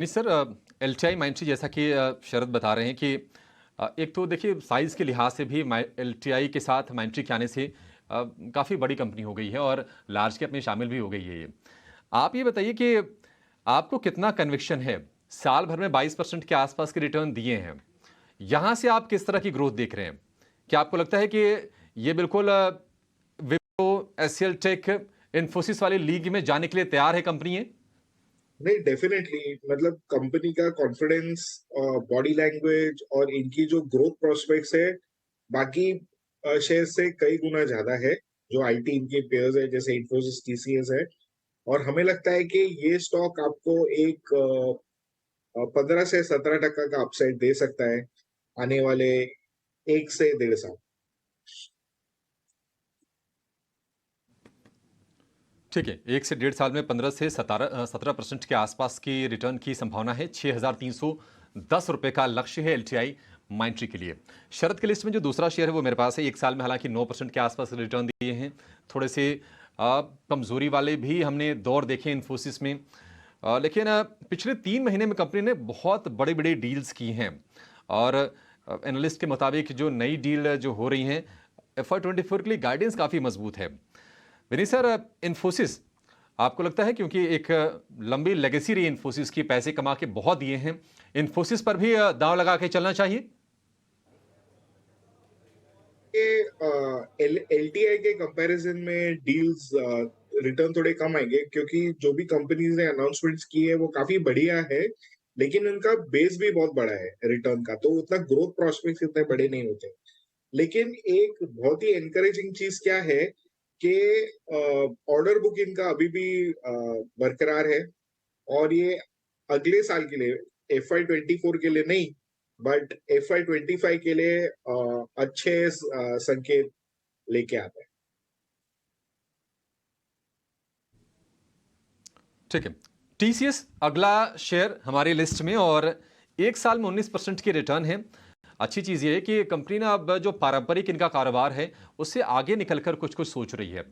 नहीं sir, LTI Mindtree जैसा कि शरद बता रहे हैं कि एक तो देखिए साइज़ के लिहाज से भी एलटीआई के साथ माइंडट्री के आने से काफ़ी बड़ी कंपनी हो गई है और लार्ज कैप में शामिल भी हो गई है ये। आप ये बताइए कि आपको कितना कन्विक्शन है, साल भर में 22% के आसपास के रिटर्न दिए हैं, यहाँ से आप किस तरह की ग्रोथ देख रहे हैं? क्या आपको लगता है कि ये बिल्कुल विप्रो, एचसीएल टेक, इन्फोसिस वाली लीग में जाने के लिए तैयार है कंपनी है? नहीं, डेफिनेटली मतलब कंपनी का कॉन्फिडेंस, बॉडी लैंग्वेज और इनकी जो ग्रोथ प्रोस्पेक्ट्स है, बाकी शेयर से कई गुना ज्यादा है। जो आईटी इनके पेयर्स है जैसे इन्फोसिस, टीसीएस है। और हमें लगता है कि ये स्टॉक आपको एक 15 से 17% का अपसाइड दे सकता है आने वाले 1 से 1.5 साल। ठीक है, 1 से डेढ़ साल में 15 से 17% के आसपास की रिटर्न की संभावना है। 6,310 रुपए का लक्ष्य है एलटीआई माइंडट्री के लिए। शरद की लिस्ट में जो दूसरा शेयर है वो मेरे पास है। 1 साल में हालांकि 9% के आसपास रिटर्न दिए हैं। थोड़े से कमजोरी वाले भी हमने दौर देखे इन्फोसिस में, लेकिन पिछले 3 महीने में कंपनी ने बहुत बड़ी बड़ी डील्स की हैं और एनालिस्ट के मुताबिक जो नई डील जो हो रही हैं FY24 के लिए गाइडेंस काफ़ी मजबूत है। विनीत सर, इन्फोसिस आपको लगता है, क्योंकि एक लंबी लेगेसी रही इन्फोसिस की, पैसे कमा के बहुत दिए हैं, इन्फोसिस पर भी दांव लगा के चलना चाहिए? एलटीआई के कंपैरिजन में डील्स रिटर्न थोड़े कम आएंगे, क्योंकि जो भी कंपनीज ने अनाउंसमेंट्स की है वो काफी बढ़िया है। लेकिन उनका बेस भी बहुत बड़ा है रिटर्न का, तो उतना ग्रोथ प्रोस्पेक्ट्स इतने बड़े नहीं होते। लेकिन एक बहुत ही एनकरेजिंग चीज क्या है कि ऑर्डर बुक इनका अभी भी बरकरार है। और ये अगले साल के लिए, FY24 के लिए नहीं, बट FY25 के लिए अच्छे संकेत लेके आता है। ठीक है, टीसीएस अगला शेयर हमारी लिस्ट में और 1 साल में 19% की रिटर्न है। अच्छी चीज़ ये है कि कंपनी ने अब जो पारंपरिक इनका कारोबार है उससे आगे निकलकर कुछ कुछ सोच रही है।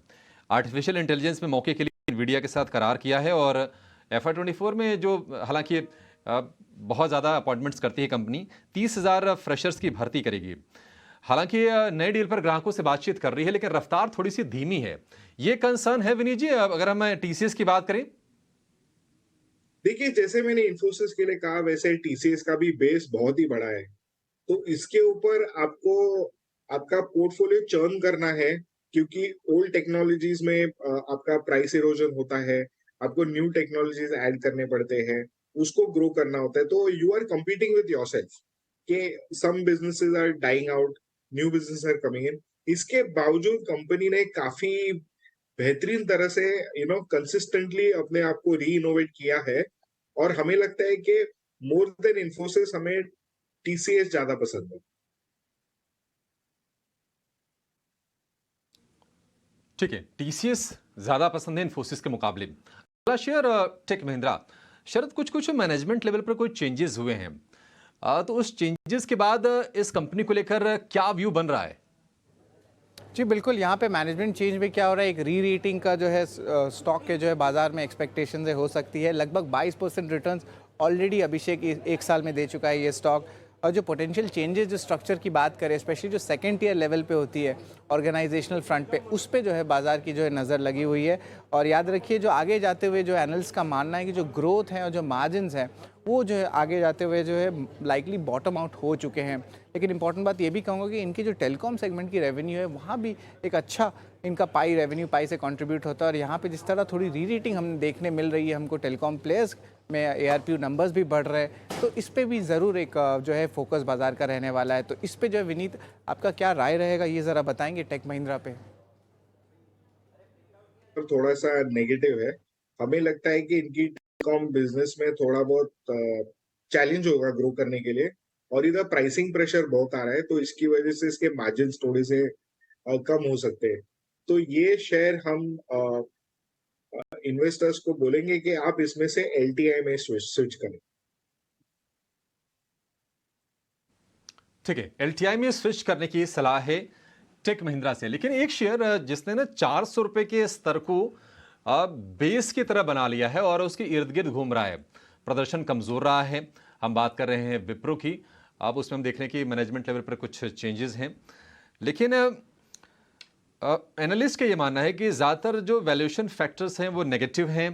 आर्टिफिशियल इंटेलिजेंस में मौके के लिए NVIDIA के साथ करार किया है और FY24 में जो हालांकि बहुत ज़्यादा अपॉइंटमेंट्स करती है कंपनी, 30,000 फ्रेशर्स की भर्ती करेगी। हालांकि नए डील पर ग्राहकों से बातचीत कर रही है, लेकिन रफ्तार थोड़ी सी धीमी है। ये कंसर्न है विनीत जी, अगर हम टीसीएस की बात करें? देखिए, जैसे मैंने इन्फोसिस के लिए कहा, वैसे टीसीएस का भी बेस बहुत ही बड़ा है। तो इसके ऊपर आपको आपका पोर्टफोलियो चर्न करना है, क्योंकि ओल्ड टेक्नोलॉजीज में आपका प्राइस इरोजन होता है। आपको न्यू टेक्नोलॉजीज ऐड करने पड़ते हैं, उसको ग्रो करना होता है। तो you are competing with yourself कि some businesses are dying out, new business are coming in. इसके बावजूद कंपनी ने काफी बेहतरीन तरह से कंसिस्टेंटली अपने आप को री इनोवेट किया है। और हमें लगता है कि मोर देन इन्फोसिस हमें टीसीएस ज्यादा पसंद है। ठीक है, टीसीएस ज्यादा पसंद है इन्फोसिस के मुकाबले। अगला शेयर टेक महिंद्रा। शरद, कुछ कुछ मैनेजमेंट लेवल पर कोई चेंजेस हुए हैं, तो उस चेंजेस के बाद इस कंपनी को लेकर क्या व्यू बन रहा है? जी बिल्कुल, यहाँ पे मैनेजमेंट चेंज में क्या हो रहा है, एक री रेटिंग का जो है स्टॉक के जो है बाजार में एक्सपेक्टेशन है हो सकती है। लगभग 22% रिटर्न्स ऑलरेडी अभिषेक एक साल में दे चुका है ये स्टॉक। और जो पोटेंशियल चेंजेस जो स्ट्रक्चर की बात करें, स्पेशली जो सेकंड टियर लेवल पे होती है ऑर्गेनाइजेशनल फ्रंट पे, उस पे जो है बाजार की जो है नज़र लगी हुई है। और याद रखिए, जो आगे जाते हुए जो एनालिस्ट का मानना है कि जो ग्रोथ है और जो मार्जिन है वो जो है आगे जाते हुए जो है लाइकली बॉटम आउट हो चुके हैं। लेकिन इंपॉर्टेंट बात ये भी कहूँगा कि इनकी जो टेलीकॉम सेगमेंट की रेवेन्यू है वहाँ भी एक अच्छा इनका रेवेन्यू पाई से कंट्रीब्यूट होता है। और यहाँ पे जिस तरह थोड़ी री रेटिंग हमें देखने मिल रही है हमको टेलीकॉम प्लेयर्स में, ARPU नंबर्स भी बढ़ रहे हैं, तो इस पे भी ज़रूर एक जो है फोकस बाजार का रहने वाला है। तो इस पे जो है विनीत, आपका क्या राय रहेगा, ये ज़रा बताएंगे टेक महिंद्रा पे? पर थोड़ा सा नेगेटिव है। हमें लगता है कि इनकी टेलीकॉम बिजनेस में थोड़ा बहुत चैलेंज होगा ग्रो करने के लिए। और इधर प्राइसिंग प्रेशर बहुत आ रहा है, तो इसकी वजह से इसके मार्जिन थोड़े से कम हो सकते हैं। तो ये शेयर हम इन्वेस्टर्स को बोलेंगे कि आप इसमें से एलटीआई में स्विच करें। ठीक है, एलटीआई में स्विच करने की सलाह है टेक महिंद्रा से। लेकिन एक शेयर जिसने ना 400 रुपए के स्तर को बेस की तरह बना लिया है और उसके इर्द गिर्द घूम रहा है, प्रदर्शन कमज़ोर रहा है। हम बात कर रहे हैं विप्रो की। अब उसमें हम देख रहे हैं कि मैनेजमेंट लेवल पर कुछ चेंजेस हैं, लेकिन एनालिस्ट का ये मानना है कि ज़्यादातर जो वैल्यूएशन फैक्टर्स हैं वो नेगेटिव हैं।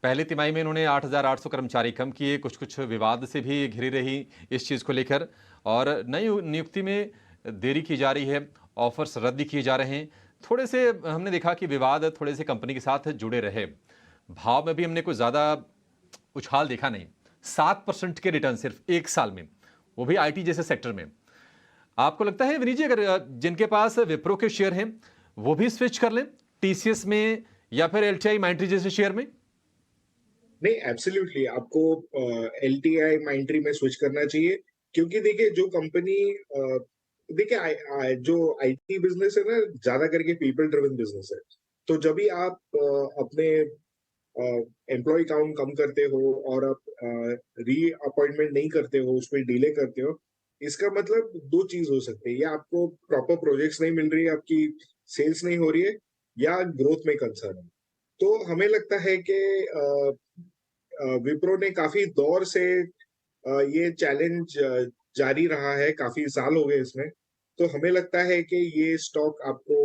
पहली तिमाही में इन्होंने 8,800 कर्मचारी कम किए, कुछ विवाद से भी घिरी रही इस चीज़ को लेकर, और नई नियुक्ति में देरी की जा रही है, ऑफर्स रद्द किए जा रहे हैं। थोड़े से हमने देखा कि विवाद थोड़े से कंपनी के साथ जुड़े रहे। भाव में भी हमने कुछ ज़्यादा उछाल देखा नहीं। 7% के रिटर्न सिर्फ एक साल में, वो भी आईटी जैसे सेक्टर में। आपको लगता है विनीत जी, अगर जिनके पास विप्रो के शेयर हैं वो भी स्विच कर लें टीसीएस में या फिर एलटीआई माइंट्री जैसे शेयर में? नहीं, एब्सोल्युटली आपको एलटीआई माइंट्री में स्विच करना चाहिए, क्योंकि देखिए जो कंपनी देखिए जो आईटी बिजनेस है ना, ज्यादा करके पीपल ड्रिवन बिजनेस है। तो जब भी आप अपने एम्प्लॉय काउंट कम करते हो और आप री अपॉइंटमेंट नहीं करते हो, उस पर डिले करते हो, इसका मतलब दो चीज हो सकती है। या आपको प्रॉपर प्रोजेक्ट्स नहीं मिल रही है, आपकी सेल्स नहीं हो रही है, या ग्रोथ में कंसर्न है। तो हमें लगता है कि विप्रो ने काफी दौर से ये चैलेंज जारी रहा है, काफी साल हो गए इसमें। तो हमें लगता है कि ये स्टॉक आपको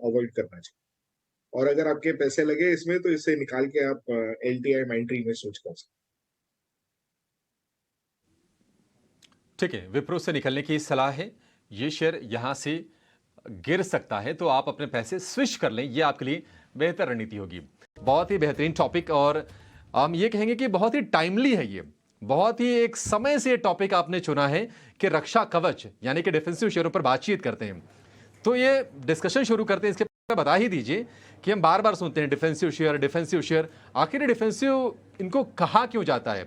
अवॉइड करना चाहिए, और अगर आपके पैसे लगे इसमें तो इसे निकाल के आप एलटीआई माइंट्री में स्विच कर सकते। ठीक है, विप्रो से निकलने की सलाह है। ये शेयर यहां से गिर सकता है, तो आप अपने पैसे स्विच कर लें, ये आपके लिए बेहतर रणनीति होगी। बहुत ही बेहतरीन टॉपिक, और हम ये कहेंगे कि बहुत ही टाइमली है ये। बहुत ही एक समय से टॉपिक आपने चुना है कि रक्षा कवच यानी कि डिफेंसिव शेयरों पर बातचीत करते हैं। तो ये डिस्कशन शुरू करते हैं, इसके पहले बता ही दीजिए कि हम बार बार सुनते हैं डिफेंसिव शेयर, डिफेंसिव शेयर। आखिर ये डिफेंसिव इनको कहा क्यों जाता है,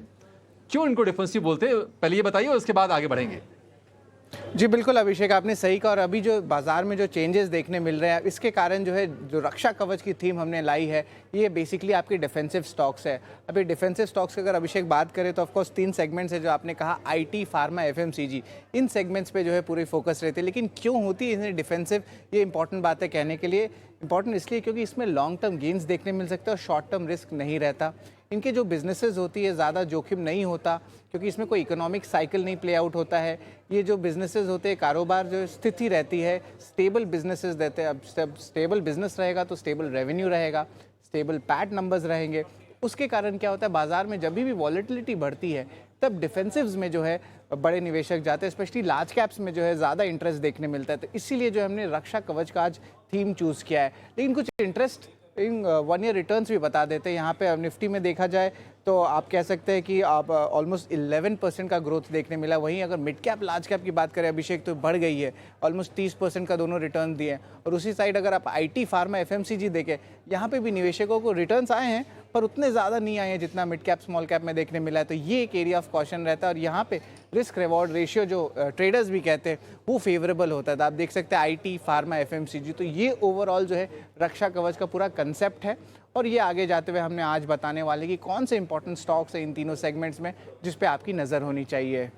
क्यों इनको डिफेंसिव बोलते हैं, पहले ये बताइए, उसके बाद आगे बढ़ेंगे। जी बिल्कुल अभिषेक, आपने सही कहा। और अभी जो बाजार में जो चेंजेस देखने मिल रहे हैं, इसके कारण जो है जो रक्षा कवच की थीम हमने लाई है, ये बेसिकली आपकी डिफेंसिव स्टॉक्स है। अभी डिफेंसिव स्टॉक्स की अगर अभिषेक बात करें तो ऑफकोर्स 3 सेगमेंट्स है जो आपने कहा, IT, pharma, FMCG. In segments पे जो है पूरी फोकस रहती है। लेकिन क्यों होती है इन्हें डिफेंसिव, ये इंपॉर्टेंट बात है कहने के लिए। इंपॉर्टेंट इसलिए क्योंकि इसमें लॉन्ग टर्म गेंस देखने मिल सकते हैं और शॉर्ट टर्म रिस्क नहीं रहता। इनके जो बिजनेसेस होती है ज़्यादा जोखिम नहीं होता, क्योंकि इसमें कोई इकोनॉमिक साइकिल नहीं प्ले आउट होता है। ये जो बिजनेसेस होते हैं, कारोबार जो स्थिति रहती है, स्टेबल बिजनेसेस देते हैं। अब सब स्टेबल बिजनेस रहेगा तो स्टेबल रेवेन्यू रहेगा, स्टेबल पैट नंबर्स रहेंगे। उसके कारण क्या होता है, बाजार में जब भी वॉलेटिलिटी बढ़ती है तब डिफेंसिव्स में जो है बड़े निवेशक जाते हैं, स्पेशली लार्ज कैप्स में जो है ज़्यादा इंटरेस्ट देखने मिलता है। तो इसीलिए जो हमने रक्षा कवच का आज थीम चूज़ किया है। लेकिन कुछ इंटरेस्ट इन 1 ईयर रिटर्न्स भी बता देते हैं। यहाँ पे निफ्टी में देखा जाए तो आप कह सकते हैं कि आप ऑलमोस्ट 11% का ग्रोथ देखने मिला। वहीं अगर मिड कैप लार्ज कैप की बात करें अभिषेक, तो बढ़ गई है, ऑलमोस्ट 30% का दोनों रिटर्न दिए हैं। और उसी साइड अगर आप आईटी, फार्मा, एफएमसीजी देखें, यहाँ पे भी निवेशकों को रिटर्न्स आए हैं, पर उतने ज़्यादा नहीं आए हैं जितना मिड कैप स्मॉल कैप में देखने मिला है। तो ये एक एरिया ऑफ कॉशन रहता है, और यहाँ पे रिस्क रिवॉर्ड रेशियो जो ट्रेडर्स भी कहते हैं वो फेवरेबल होता है। तो आप देख सकते हैं आईटी, फार्मा, एफएमसीजी। तो ये ओवरऑल जो है रक्षा कवच का पूरा कंसेप्ट है। और ये आगे जाते हुए हमने आज बताने वाले कि कौन से इंपॉर्टेंट स्टॉक्स हैं इन तीनों सेगमेंट्स में जिस पे आपकी नज़र होनी चाहिए।